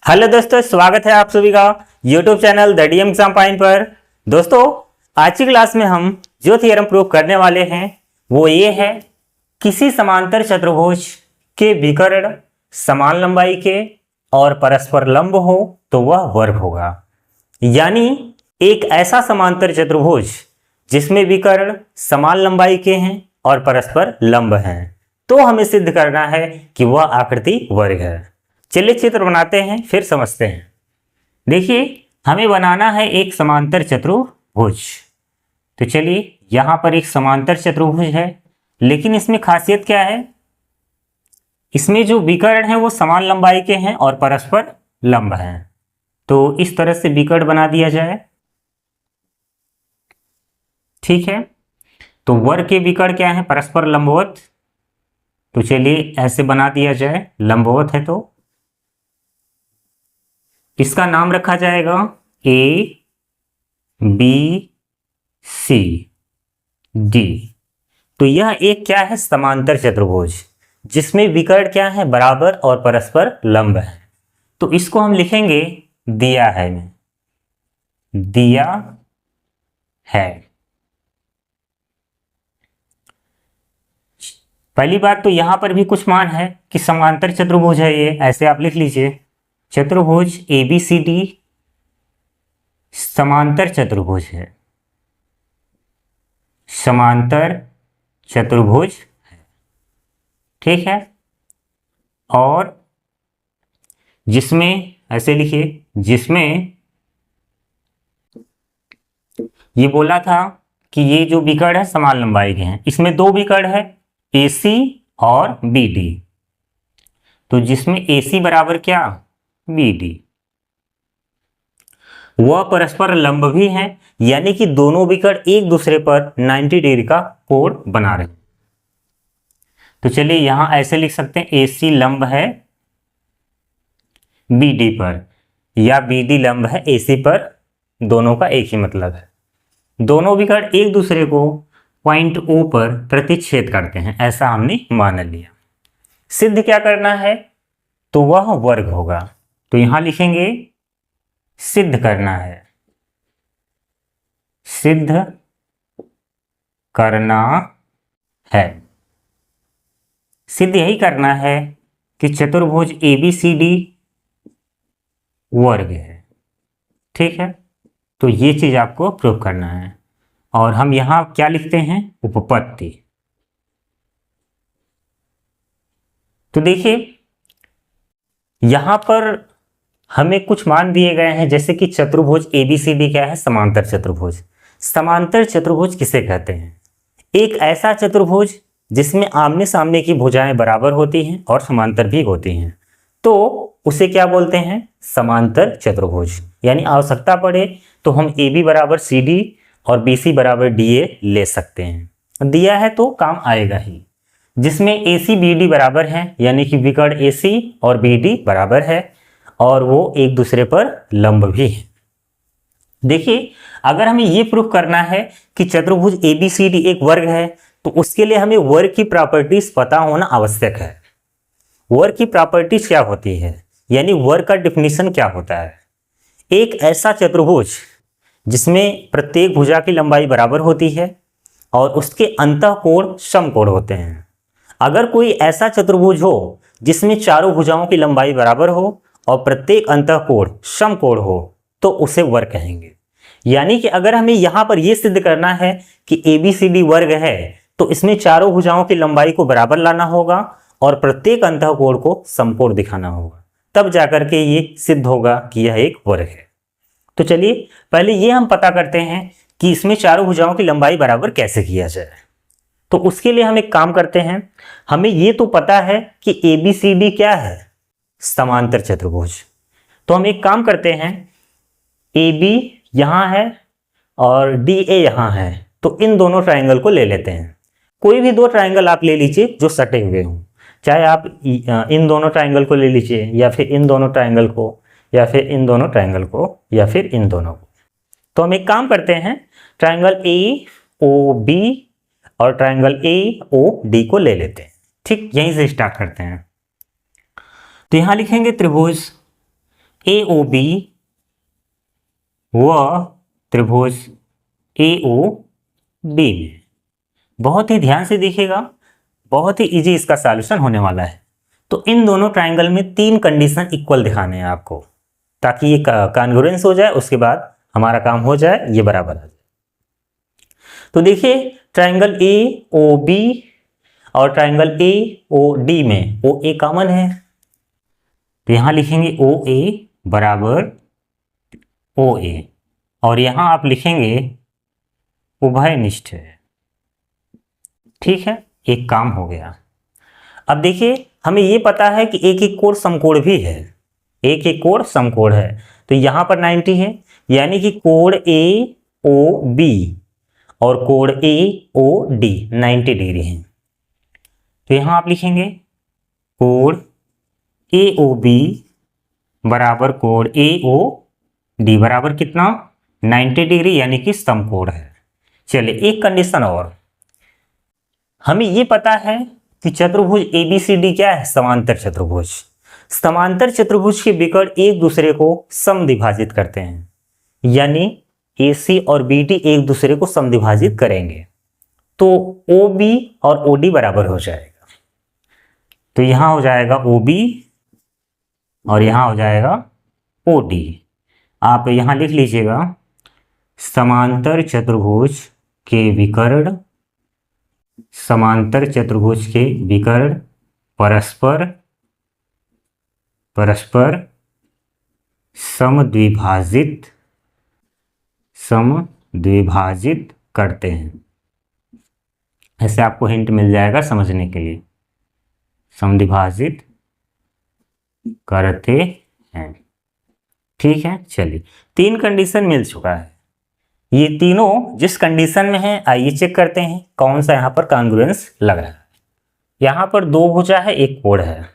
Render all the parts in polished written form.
Hello दोस्तों, स्वागत है आप सभी का YouTube channel the DM exam point पर। दोस्तों, आज की क्लास में हम जो थ्योरम प्रूव करने वाले हैं वो ये है, किसी समांतर चतुर्भुज के विकर्ण समान लंबाई के और परस्पर लंब हो तो वह वर्ग होगा। यानी एक ऐसा समांतर चतुर्भुज जिसमें विकर्ण समान लंबाई के हैं और परस्पर लंब हैं, तो हमें सिद्ध करना है कि वह आकृति वर्ग है। चलिए चित्र बनाते हैं, फिर समझते हैं। देखिए, हमें बनाना है एक समांतर चतुर्भुज। तो चलिए, यहां पर एक समांतर चतुर्भुज है, लेकिन इसमें खासियत क्या है? इसमें जो विकर्ण है वो समान लंबाई के हैं और परस्पर लंब हैं। तो इस तरह से विकर्ण बना दिया जाए, ठीक है। तो वर्ग के विकर्ण क्या है? परस्पर लंबवत। तो चलिए ऐसे बना दिया जाए, लंबवत है तो इसका नाम रखा जाएगा ए बी सी डी। तो यह एक क्या है? समांतर चतुर्भुज जिसमें विकर्ण क्या है? बराबर और परस्पर लंब है। तो इसको हम लिखेंगे दिया है में, दिया है। पहली बात तो यहां पर भी कुछ मान है कि समांतर चतुर्भुज है ये, ऐसे आप लिख लीजिए। चतुर्भुज ABCD समांतर चतुर्भुज है, समांतर चतुर्भुज है, ठीक है। और जिसमें, ऐसे लिखिए, जिसमें ये बोला था कि ये जो विकर्ण है समान लंबाई के हैं। इसमें दो विकर्ण है, AC और BD। तो जिसमें AC बराबर क्या? BD। वह परस्पर लंब भी हैं, यानी कि दोनों विकर्ण एक दूसरे पर 90 डिग्री का कोण बना रहे हैं। तो चलिए यहां ऐसे लिख सकते हैं, AC लंब है BD पर, या BD लंब है AC पर। दोनों का एक ही मतलब है, दोनों विकर्ण एक दूसरे को पॉइंट O पर प्रतिच्छेद करते हैं, ऐसा हमने मान लिया। सिद्ध क्या करना है? तो वह वर्ग होगा। तो यहां लिखेंगे सिद्ध करना है, सिद्ध करना है। सिद्ध यही करना है कि चतुर्भुज ABCD वर्ग है, ठीक है। तो ये चीज आपको प्रूव करना है। और हम यहां क्या लिखते हैं? उपपत्ति। तो देखिए, यहां पर हमें कुछ मान दिए गए हैं, जैसे कि चतुर्भुज ABCD क्या है? समांतर चतुर्भुज। समांतर चतुर्भुज किसे कहते हैं? एक ऐसा चतुर्भुज जिसमें आमने सामने की भुजाएं बराबर होती हैं और समांतर भी होती हैं, तो उसे क्या बोलते हैं? समांतर चतुर्भुज। यानी आवश्यकता पड़े तो हम AB बराबर CD और BC बराबर DA ले सकते हैं। दिया है तो काम आएगा ही। जिसमें AC BD बराबर है, यानी कि विकर्ण AC और BD बराबर है और वो एक दूसरे पर लंब भी है। देखिए, अगर हमें ये प्रूफ करना है कि चतुर्भुज ABCD एक वर्ग है, तो उसके लिए हमें वर्ग की प्रॉपर्टीज पता होना आवश्यक है। वर्ग की प्रॉपर्टीज क्या होती है, यानी वर्ग का डिफिनीशन क्या होता है? एक ऐसा चतुर्भुज जिसमें प्रत्येक भुजा की लंबाई बराबर होती है और उसके अंतःकोण समकोण होते हैं। अगर कोई ऐसा चतुर्भुज हो जिसमें चारों भुजाओं की लंबाई बराबर हो और प्रत्येक अंतःकोण समकोण हो, तो उसे वर्ग कहेंगे। यानी कि अगर हमें यहां पर यह सिद्ध करना है कि ABCD वर्ग है, तो इसमें चारों भुजाओं की लंबाई को बराबर लाना होगा और प्रत्येक अंतःकोण को समकोण दिखाना होगा, तब जाकर के ये सिद्ध होगा कि यह एक वर्ग है। तो चलिए पहले ये हम पता करते हैं कि इसमें चारों भुजाओं की लंबाई बराबर कैसे किया जाए। तो उसके लिए हम एक काम करते हैं। हमें ये तो पता है कि ABCD क्या है? समांतर चतुर्भुज। तो हम एक काम करते हैं, AB यहां है और DA यहां है, तो इन दोनों ट्राइंगल को ले लेते हैं। कोई भी दो ट्राइंगल आप ले लीजिए जो सटे हुए हों, चाहे आप इन दोनों ट्राइंगल को ले लीजिए, या फिर इन दोनों ट्राइंगल को, या फिर इन दोनों ट्राइंगल को, या फिर इन दोनों को। तो हम एक काम करते हैं, ट्राइंगल AOB और ट्राइंगल AOD को ले लेते हैं। ठीक, यहीं से स्टार्ट करते हैं। तो यहां लिखेंगे त्रिभुज ए ओ बी व त्रिभुज ए ओ डी में। बहुत ही ध्यान से देखिएगा, बहुत ही इजी इसका सॉल्यूशन होने वाला है। तो इन दोनों ट्राइंगल में 3 कंडीशन इक्वल दिखाने हैं आपको, ताकि ये कॉन्ग्रुएंस हो जाए, उसके बाद हमारा काम हो जाए, ये बराबर आ जाए। तो देखिए ट्राइंगल ए ओ बी और ट्राइंगल ए ओ डी में ओ ए कॉमन है, तो यहां लिखेंगे ओ ए बराबर ओ ए, और यहां आप लिखेंगे उभयनिष्ठ है। ठीक है, एक काम हो गया। अब देखिए हमें ये पता है कि एक एक कोण समकोण भी है, एक एक कोण समकोण है, तो यहां पर 90 है, यानी कि कोण ए ओ बी और कोण ए ओ डी 90 डिग्री है। तो यहां आप लिखेंगे कोण ए ओ बी बराबर कोण ए ओ डी बराबर कितना 90 डिग्री, यानी कि समकोण है। चलिए एक कंडीशन और, हमें ये पता है कि चतुर्भुज एबीसीडी क्या है, समांतर चतुर्भुज। समांतर चतुर्भुज के विकर्ण एक दूसरे को समद्विभाजित करते हैं, यानी AC और BD एक दूसरे को समद्विभाजित करेंगे, तो OB और OD बराबर हो जाएगा। तो यहां हो जाएगा OB और यहां हो जाएगा OD। आप यहां लिख लीजिएगा समांतर चतुर्भुज के विकर्ण, समांतर चतुर्भुज के विकर्ण परस्पर परस्पर समद्विभाजित करते हैं। ऐसे आपको हिंट मिल जाएगा समझने के लिए, समद्विभाजित करते हैं। ठीक है, चलिए 3 कंडीशन मिल चुका है। ये तीनों जिस कंडीशन में है, आइए चेक करते हैं कौन सा यहाँ पर कॉन्ग्रुएंस लग रहा है। यहाँ पर 2 भुजा है, एक कोण है,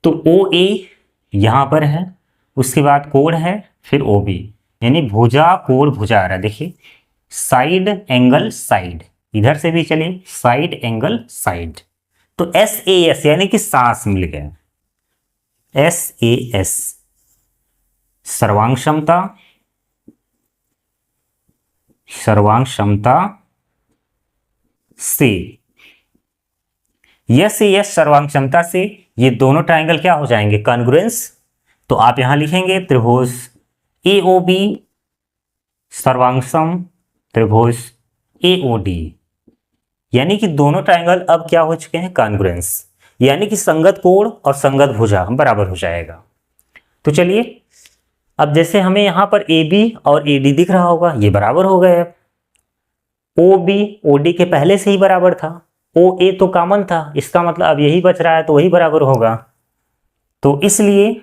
तो ओ ए यहाँ पर है, उसके बाद कोण है, फिर ओ बी, यानी भुजा कोण भुजा आ रहा है। देखिए साइड एंगल साइड, इधर से भी चलिए साइड एंगल साइड, तो SAS यानी कि सास मिल गया, SAS सर्वांग क्षमता, सर्वांग क्षमता से यस सर्वांग क्षमता से ये दोनों ट्राइंगल क्या हो जाएंगे, कॉन्ग्रुएंस। तो आप यहां लिखेंगे त्रिभुज AOB सर्वांगसम त्रिभुज AOD, यानी कि दोनों ट्राइंगल अब क्या हो चुके हैं, कॉन्ग्रुएंस, यानी कि संगत कोण और संगत भुजा बराबर हो जाएगा। तो चलिए अब जैसे हमें यहां पर AB और AD दिख रहा होगा, ये बराबर हो गए। अब OB OD के पहले से ही बराबर था, OA तो कॉमन था, इसका मतलब अब यही बच रहा है, तो वही बराबर होगा। तो इसलिए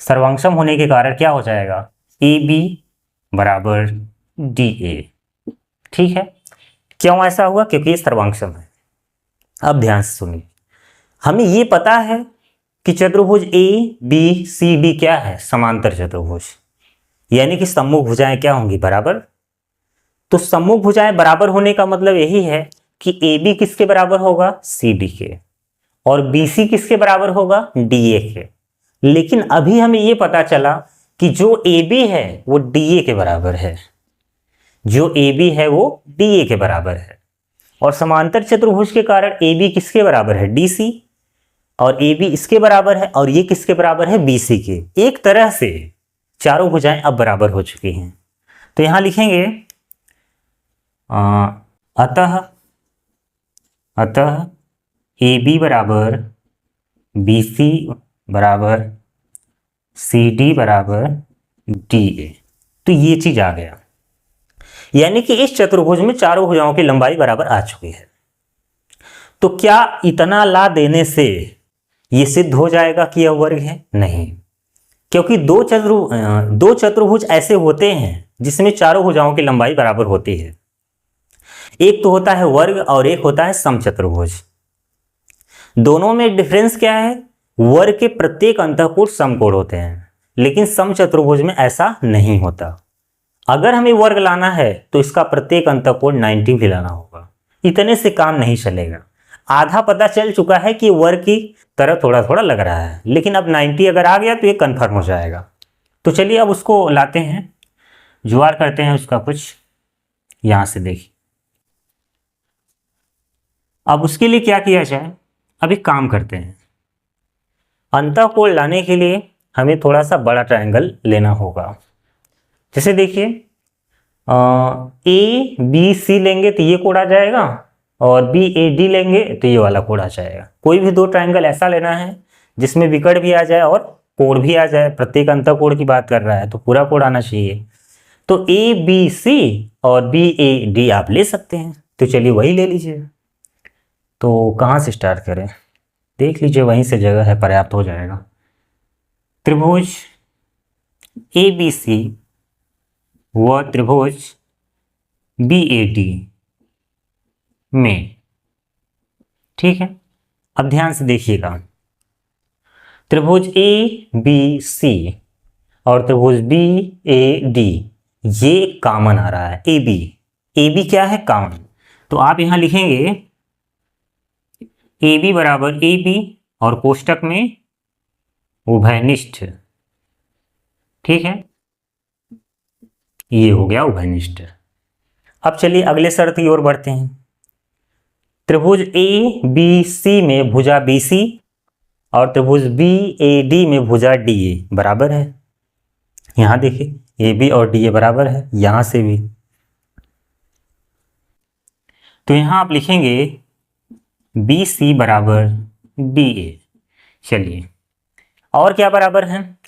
सर्वांगसम होने के कारण क्या हो जाएगा, AB बराबर DA। ठीक है, क्यों ऐसा हुआ, क्योंकि ये सर्वांगसम है। अब ध्यान से सुनिए, हमें ये पता है कि चतुर्भुज ABCD क्या है, समांतर चतुर्भुज, यानी कि सम्मुख भुजाएं क्या होंगी, बराबर। तो सम्मुख भुजाएं बराबर होने का मतलब यही है कि AB किसके बराबर होगा, CD के, और BC किसके बराबर होगा, DA के। लेकिन अभी हमें ये पता चला कि जो AB है वो DA के बराबर है, जो AB है वो DA के बराबर है, और समांतर चतुर्भुज के कारण AB किसके बराबर है, DC, और AB इसके बराबर है, और ये किसके बराबर है, BC के। एक तरह से चारों भुजाएं अब बराबर हो चुकी हैं। तो यहां लिखेंगे अतः AB बराबर BC बराबर CD बराबर DA। तो ये चीज आ गया, यानी कि इस चतुर्भुज में चारों भुजाओं की लंबाई बराबर आ चुकी है। तो क्या इतना ला देने से ये सिद्ध हो जाएगा कि यह वर्ग है, नहीं, क्योंकि दो चतुर्भुज ऐसे होते हैं जिसमें चारों भुजाओं की लंबाई बराबर होती है। एक तो होता है वर्ग और एक होता है समचतुर्भुज। दोनों में डिफरेंस क्या है, वर्ग के प्रत्येक अंतःकोण समकोण होते हैं, लेकिन समचतुर्भुज में ऐसा नहीं होता। अगर हमें वर्ग लाना है तो इसका प्रत्येक अंतःकोण 90 भी लाना होगा, इतने से काम नहीं चलेगा। आधा पता चल चुका है कि वर्ग की तरह थोड़ा थोड़ा लग रहा है, लेकिन अब 90 अगर आ गया तो ये कन्फर्म हो जाएगा। तो चलिए अब उसको लाते हैं, जुगाड़ करते हैं उसका कुछ। यहां से देखिए, अब उसके लिए क्या किया जाए, अब एक काम करते हैं। अंतःकोण लाने के लिए हमें थोड़ा सा बड़ा ट्रायंगल लेना होगा। जैसे देखिए ए बी सी लेंगे तो ये कोण आ जाएगा, और बी ए डी लेंगे तो ये वाला कोण आ जाएगा। कोई भी दो ट्रायंगल ऐसा लेना है जिसमें विकर्ण भी आ जाए और कोण भी आ जाए। प्रत्येक अंतःकोण की बात कर रहा है तो पूरा कोण आना चाहिए। तो ए बी सी और बी ए डी आप ले सकते हैं, तो चलिए वही ले लीजिए। तो कहाँ से स्टार्ट करें, देख लीजिए, वहीं से जगह है, पर्याप्त हो जाएगा। त्रिभुज ए बी सी व त्रिभुज बी ए डी में, ठीक है। अब ध्यान से देखिएगा, त्रिभुज ए बी सी और त्रिभुज बी ए डी ये कॉमन आ रहा है। ए बी क्या है, कॉमन। तो आप यहां लिखेंगे ए बी बराबर ए बी और कोष्टक में उभयनिष्ठ, ठीक है, ये हो गया उभयनिष्ठ। अब चलिए अगले शर्त की ओर बढ़ते हैं। त्रिभुज ए बी सी में भुजा बी सी और त्रिभुज बी ए डी में भुजा डी ए बराबर है। यहां देखिए ए बी और डी ए बराबर है, यहां से भी। तो यहां आप लिखेंगे बी सी बराबर बी ए। चलिए और क्या बराबर है,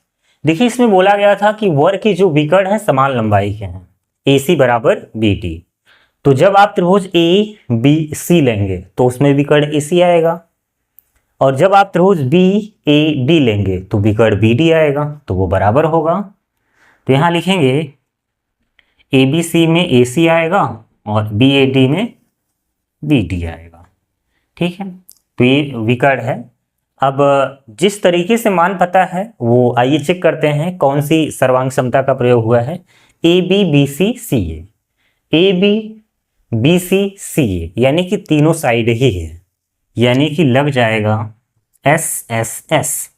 देखिए इसमें बोला गया था कि वर्ग के जो विकर्ण हैं समान लंबाई के हैं, ए सी बराबर बी डी। तो जब आप त्रिभुज ए बी सी लेंगे तो उसमें विकर्ण ए सी आएगा, और जब आप त्रिभुज बी ए डी लेंगे तो विकर्ण बी डी आएगा, तो वो बराबर होगा। तो यहां लिखेंगे ए बी सी में ए सी आएगा और बी ए डी में बी डी आएगा, ठीक है। तो ये विकर्ण है। अब जिस तरीके से मान पता है वो आइए चेक करते हैं कौन सी सर्वांग समता का प्रयोग हुआ है। A B B C C A B B C C A, यानी कि तीनों साइड ही है, यानी कि लग जाएगा एस एस एस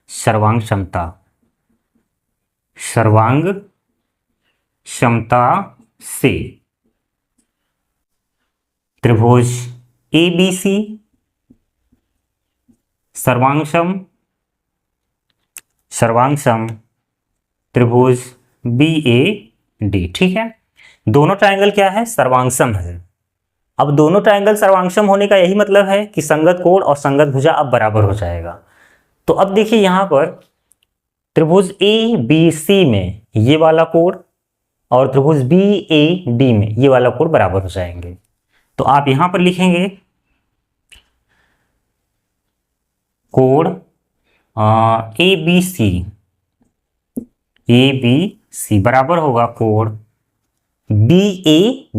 सर्वांग क्षमता, सर्वांग क्षमता से त्रिभुज ए बी सी सर्वांगसम त्रिभुज बी ए डी, ठीक है। दोनों ट्रायंगल क्या है, सर्वांगसम है। अब दोनों ट्रायंगल सर्वांगसम होने का यही मतलब है कि संगत कोण और संगत भुजा अब बराबर हो जाएगा। तो अब देखिए यहां पर त्रिभुज ए बी सी में ये वाला कोण और त्रिभुज बी ए डी में ये वाला कोण बराबर हो जाएंगे। तो आप यहां पर लिखेंगे कोण ए बी सी बराबर होगा कोण बी ए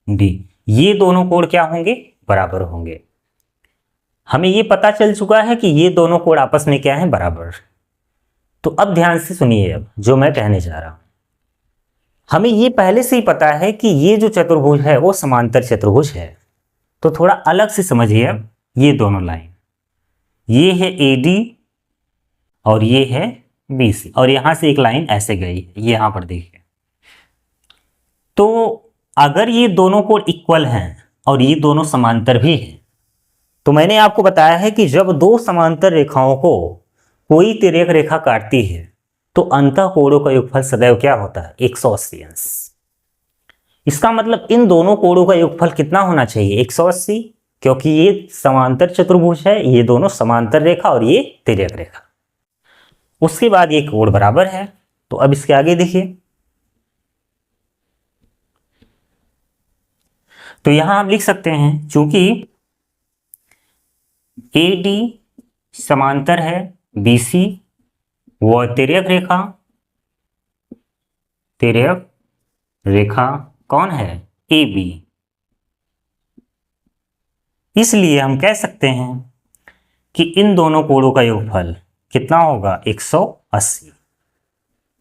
डी, ये दोनों कोण क्या होंगे, बराबर होंगे। हमें ये पता चल चुका है कि ये दोनों कोण आपस में क्या है, बराबर। तो अब ध्यान से सुनिए, अब जो मैं कहने जा रहा हूं, हमें ये पहले से ही पता है कि ये जो चतुर्भुज है वो समांतर चतुर्भुज है। तो थोड़ा अलग से समझिए। अब ये दोनों लाइन, ये है ए डी और ये है बी सी, और यहां से एक लाइन ऐसे गई है, ये यहां पर देखिए। तो अगर ये दोनों कोण इक्वल हैं और ये दोनों समांतर भी हैं, तो मैंने आपको बताया है कि जब दो समांतर रेखाओं को कोई तिर्यक रेखा काटती है तो अंतःकोणों का योगफल सदैव क्या होता है, 180 अंश। इसका मतलब इन दोनों कोणों का योगफल कितना होना चाहिए, 180, क्योंकि ये समांतर चतुर्भुज है, ये दोनों समांतर रेखा और ये तिर्यक रेखा। उसके बाद ये कोण बराबर है। तो अब इसके आगे देखिए, तो यहां हम लिख सकते हैं चूंकि ए डी समांतर है बी सी व तिर्यक रेखा कौन है, ए बी, इसलिए हम कह सकते हैं कि इन दोनों कोणों का योगफल कितना होगा, 180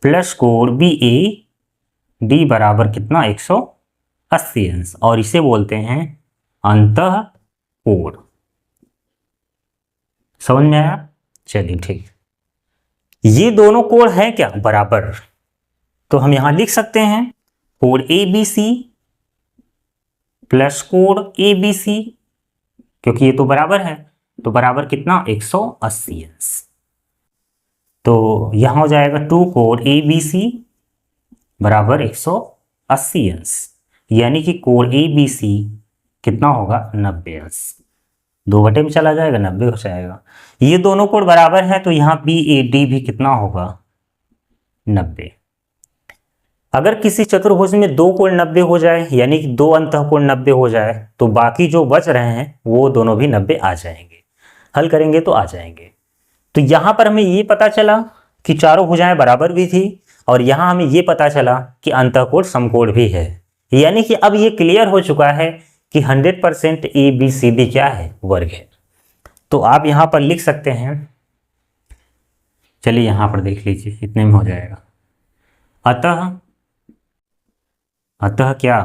प्लस कोण बी ए डी बराबर कितना, 180। 80 अंश, और इसे बोलते हैं अंतः कोण। समझ में आया? चलिए ठीक। ये दोनों कोण हैं क्या? बराबर। तो हम यहां लिख सकते हैं कोण ABC प्लस कोण ABC, क्योंकि ये तो बराबर है, तो बराबर कितना? 180 अंश। तो यहां हो जाएगा 2 कोण ABC बराबर 180 अंश, यानी कि कोण ABC कितना होगा? 90 अंश। 2 बटे में चला जाएगा, 90 हो जाएगा। ये दोनों कोण बराबर है, तो यहाँ BAD भी कितना होगा? 90। अगर किसी चतुर्भुज में 2 कोण 90 हो जाए, यानी कि 2 अंतःकोण 90 हो जाए, तो बाकी जो बच रहे हैं वो दोनों भी 90 आ जाएंगे। हल करेंगे तो आ जाएंगे। तो यहाँ पर हमें ये पता चला कि चारों भुजाएं बराबर भी थी, और यहाँ हमें ये पता चला कि अंतःकोण समकोण भी है। यानी कि अब ये क्लियर हो चुका है कि 100% ABCD क्या है? वर्ग है। तो आप यहाँ पर लिख सकते हैं, चलिए यहाँ पर देख लीजिए, इतने में हो जाएगा। अतः क्या?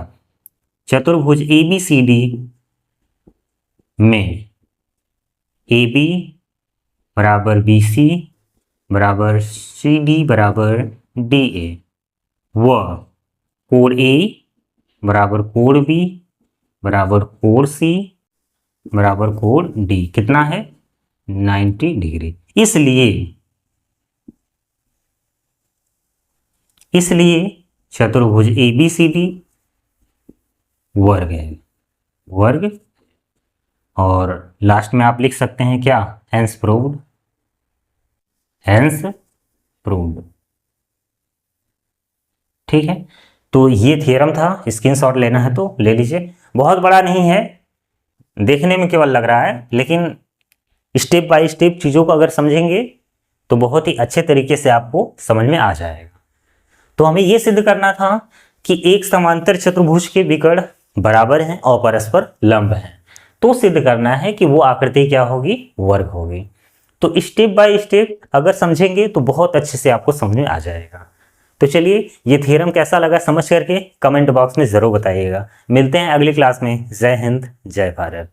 चतुर्भुज ABCD में AB बराबर BC बराबर CD बराबर DA, व कोण A बराबर कोण B बराबर कोण C बराबर कोण D कितना है? 90 डिग्री। इसलिए चतुर्भुज ABCD वर्ग है, वर्ग। और लास्ट में आप लिख सकते हैं क्या? Hence proved, hence proved. ठीक है, तो ये थ्योरम था। स्क्रीनशॉट लेना है तो ले लीजिए। बहुत बड़ा नहीं है, देखने में केवल लग रहा है, लेकिन स्टेप बाय स्टेप चीज़ों को अगर समझेंगे तो बहुत ही अच्छे तरीके से आपको समझ में आ जाएगा। तो हमें यह सिद्ध करना था कि एक समांतर चतुर्भुज के विकर्ण बराबर हैं और परस्पर लंब हैं। तो सिद्ध करना है कि वो आकृति क्या होगी? वर्ग होगी। तो स्टेप बाय स्टेप अगर समझेंगे तो बहुत अच्छे से आपको समझ में आ जाएगा। तो चलिए, ये थ्योरम कैसा लगा समझ करके कमेंट बॉक्स में ज़रूर बताइएगा। मिलते हैं अगली क्लास में। जय हिंद, जय भारत।